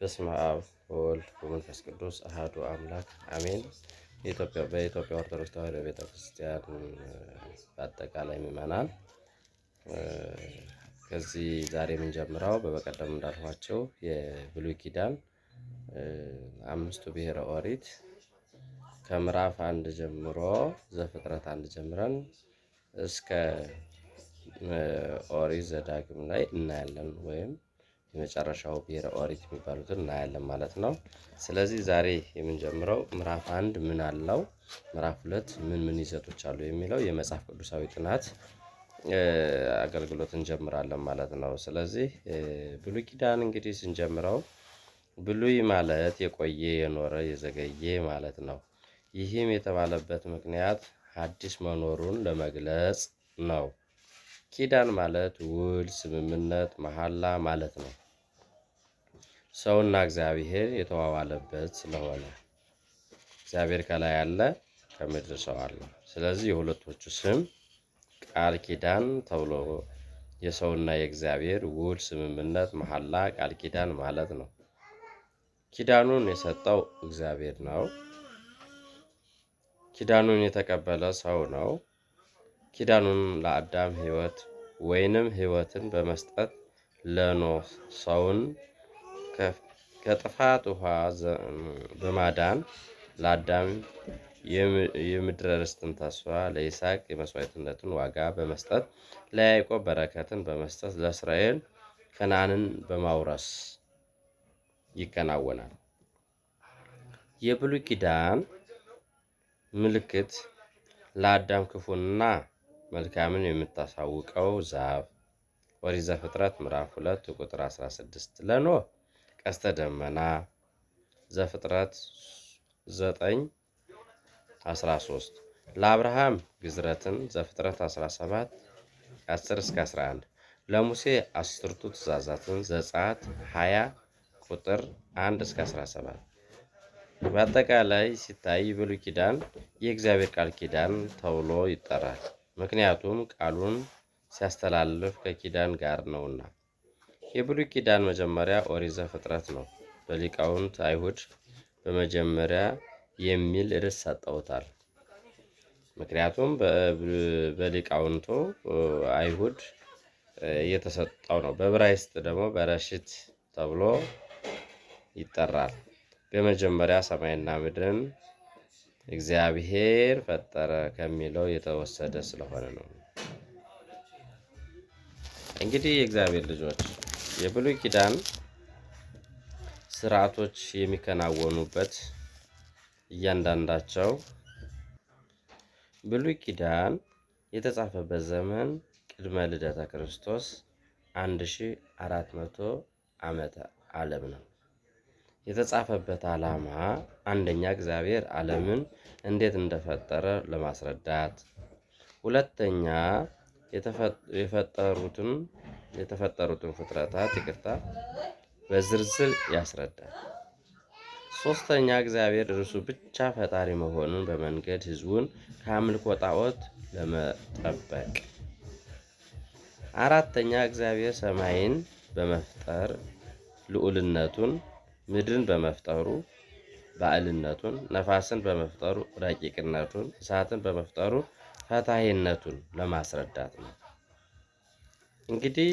በስመ አብ ወወልድ ወመንፈስ ቅዱስ አሐዱ አምላክ አሜን። በኢትዮጵያ ኦርቶዶክስ ተዋሕዶ ቤተክርስቲያን በአጠቃላይ ምዕመናን ከዚህ ዛሬ የምንጀምረው በቀደም እንዳልኋቸው የብሉይ ኪዳን አምስቱ ብሔረ ኦሪት ከምዕራፍ 1 ጀምሮ ዘፍጥረት 1 ጀምረን እስከ ኦሪት ዘዳግም ላይ እናያለን ወይም የመጨረሻው ብሔረ ኦሪት የሚባሉትን እናያለን ማለት ነው። ስለዚህ ዛሬ የምንጀምረው ምዕራፍ 1 ምን አለው፣ ምዕራፍ 2 ምን ይዘቶች አሉ የሚለው የመጽሐፍ ቅዱሳዊ ጥናት አገልግሎት እንጀምራለን ማለት ነው። ስለዚህ ብሉይ ኪዳን እንግዲህ ስንጀምረው ብሉይ ማለት የቆየ የኖረ የዘገየ ማለት ነው። ይህም የተባለበት ምክንያት ሐዲስ መኖሩን ለመግለጽ ነው። ኪዳን ማለት ውል፣ ስምምነት፣ መሐላ ማለት ነው። ሰውና እግዚአብሔር የተዋዋለበት ስለሆነ እግዚአብሔር ከላይ አለ፣ ከምድር ሰው አለ። ስለዚህ የሁለቶቹ ስም ቃል ኪዳን ተብሎ የሰውና የእግዚአብሔር ውል፣ ስምምነት፣ መሐላ፣ ቃል ኪዳን ማለት ነው። ኪዳኑን የሰጠው እግዚአብሔር ነው። ኪዳኑን የተቀበለ ሰው ነው። ኪዳኑን ለአዳም ሕይወት ወይንም ሕይወትን በመስጠት ለኖህ ሰውን ከጥፋት ውሃ በማዳን ለአዳም የምድረ ርስትን ተስፋ፣ ለይስሐቅ የመስዋዕትነትን ዋጋ በመስጠት ለያዕቆብ በረከትን በመስጠት ለእስራኤል ከነዓንን በማውረስ ይከናወናል። የብሉይ ኪዳን ምልክት ለአዳም ክፉንና መልካምን የምታሳውቀው ዛፍ ኦሪት ዘፍጥረት ምዕራፍ 2 ቁጥር 16፣ ለኖህ ቀስተ ደመና ዘፍጥረት 9:13፣ ለአብርሃም ግዝረትን ዘፍጥረት 17 10-11፣ ለሙሴ 10ቱ ትእዛዛትን ዘጸአት 20 ቁጥር 1-17። በአጠቃላይ ሲታይ ብሉይ ኪዳን የእግዚአብሔር ቃል ኪዳን ተብሎ ይጠራል። ምክንያቱም ቃሉን ሲያስተላልፍ ከኪዳን ጋር ነውና። የብሉይ ኪዳን መጀመሪያ ኦሪት ዘፍጥረት ነው። በሊቃውንት አይሁድ በመጀመሪያ የሚል ርዕስ ሰጠውታል። ምክንያቱም በሊቃውንቱ አይሁድ እየተሰጠው ነው። በዕብራይስጥ ደግሞ በረሽት ተብሎ ይጠራል። በመጀመሪያ ሰማይና ምድርን እግዚአብሔር ፈጠረ ከሚለው የተወሰደ ስለሆነ ነው። እንግዲህ የእግዚአብሔር ልጆች የብሉይ ኪዳን ስርዓቶች የሚከናወኑበት እያንዳንዳቸው ብሉይ ኪዳን የተጻፈበት ዘመን ቅድመ ልደተ ክርስቶስ 1400 ዓመተ ዓለም ነው። የተጻፈበት ዓላማ አንደኛ እግዚአብሔር ዓለምን እንዴት እንደፈጠረ ለማስረዳት፣ ሁለተኛ የተፈጠሩትን ፍጥረታት በዝርዝር ያስረዳል። ሶስተኛ እግዚአብሔር እርሱ ብቻ ፈጣሪ መሆኑን በመንገድ ሕዝቡን ከአምልኮ ጣዖት ለመጠበቅ፣ አራተኛ እግዚአብሔር ሰማይን በመፍጠር ልዑልነቱን፣ ምድርን በመፍጠሩ ባዕልነቱን፣ ነፋስን በመፍጠሩ ረቂቅነቱን፣ እሳትን በመፍጠሩ ፈታሂነቱን ለማስረዳት ነው። እንግዲህ